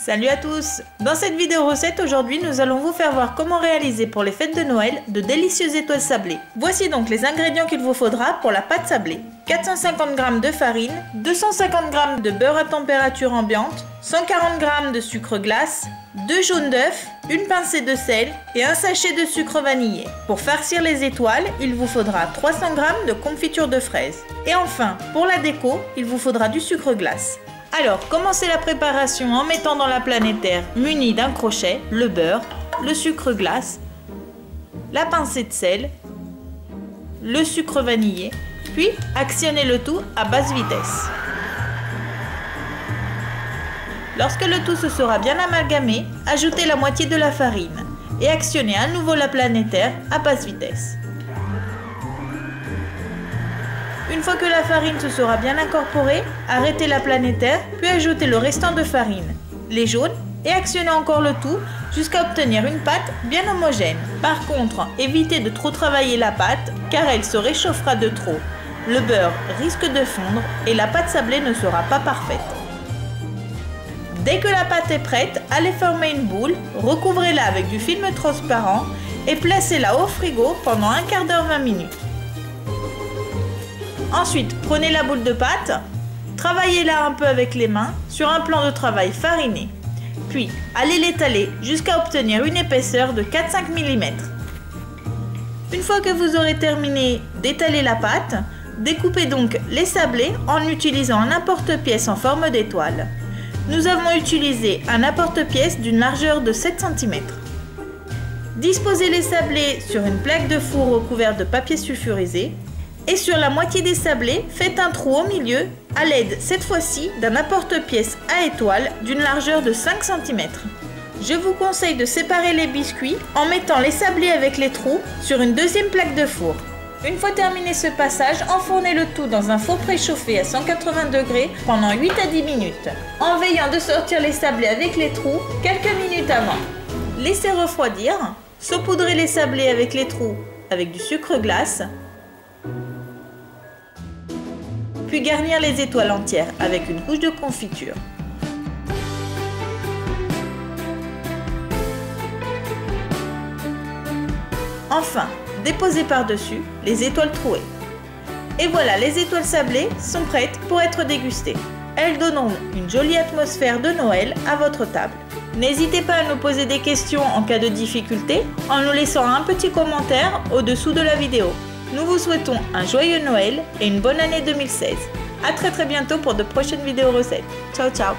Salut à tous! Dans cette vidéo recette, aujourd'hui, nous allons vous faire voir comment réaliser pour les fêtes de Noël de délicieuses étoiles sablées. Voici donc les ingrédients qu'il vous faudra pour la pâte sablée. 450 g de farine, 250 g de beurre à température ambiante, 140 g de sucre glace, 2 jaunes d'œufs, une pincée de sel et un sachet de sucre vanillé. Pour farcir les étoiles, il vous faudra 300 g de confiture de fraises. Et enfin, pour la déco, il vous faudra du sucre glace. Alors, commencez la préparation en mettant dans la planétaire munie d'un crochet le beurre, le sucre glace, la pincée de sel, le sucre vanillé, puis actionnez le tout à basse vitesse. Lorsque le tout se sera bien amalgamé, ajoutez la moitié de la farine et actionnez à nouveau la planétaire à basse vitesse. Une fois que la farine se sera bien incorporée, arrêtez la planétaire, puis ajoutez le restant de farine, les jaunes et actionnez encore le tout jusqu'à obtenir une pâte bien homogène. Par contre, évitez de trop travailler la pâte car elle se réchauffera de trop. Le beurre risque de fondre et la pâte sablée ne sera pas parfaite. Dès que la pâte est prête, allez former une boule, recouvrez-la avec du film transparent et placez-la au frigo pendant un quart d'heure 20 minutes. Ensuite, prenez la boule de pâte, travaillez-la un peu avec les mains sur un plan de travail fariné. Puis, allez l'étaler jusqu'à obtenir une épaisseur de 4-5 mm. Une fois que vous aurez terminé d'étaler la pâte, découpez donc les sablés en utilisant un apporte-pièce en forme d'étoile. Nous avons utilisé un apporte-pièce d'une largeur de 7 cm. Disposez les sablés sur une plaque de four recouverte de papier sulfurisé. Et sur la moitié des sablés, faites un trou au milieu à l'aide cette fois-ci d'un apporte-pièce à étoile d'une largeur de 5 cm. Je vous conseille de séparer les biscuits en mettant les sablés avec les trous sur une deuxième plaque de four. Une fois terminé ce passage, enfournez le tout dans un four préchauffé à 180 degrés pendant 8 à 10 minutes, en veillant de sortir les sablés avec les trous quelques minutes avant. Laissez refroidir, saupoudrez les sablés avec les trous avec du sucre glace, puis garnir les étoiles entières avec une couche de confiture. Enfin, déposez par-dessus les étoiles trouées. Et voilà, les étoiles sablées sont prêtes pour être dégustées. Elles donneront une jolie atmosphère de Noël à votre table. N'hésitez pas à nous poser des questions en cas de difficulté en nous laissant un petit commentaire au-dessous de la vidéo. Nous vous souhaitons un joyeux Noël et une bonne année 2016. A très bientôt pour de prochaines vidéos recettes. Ciao ciao.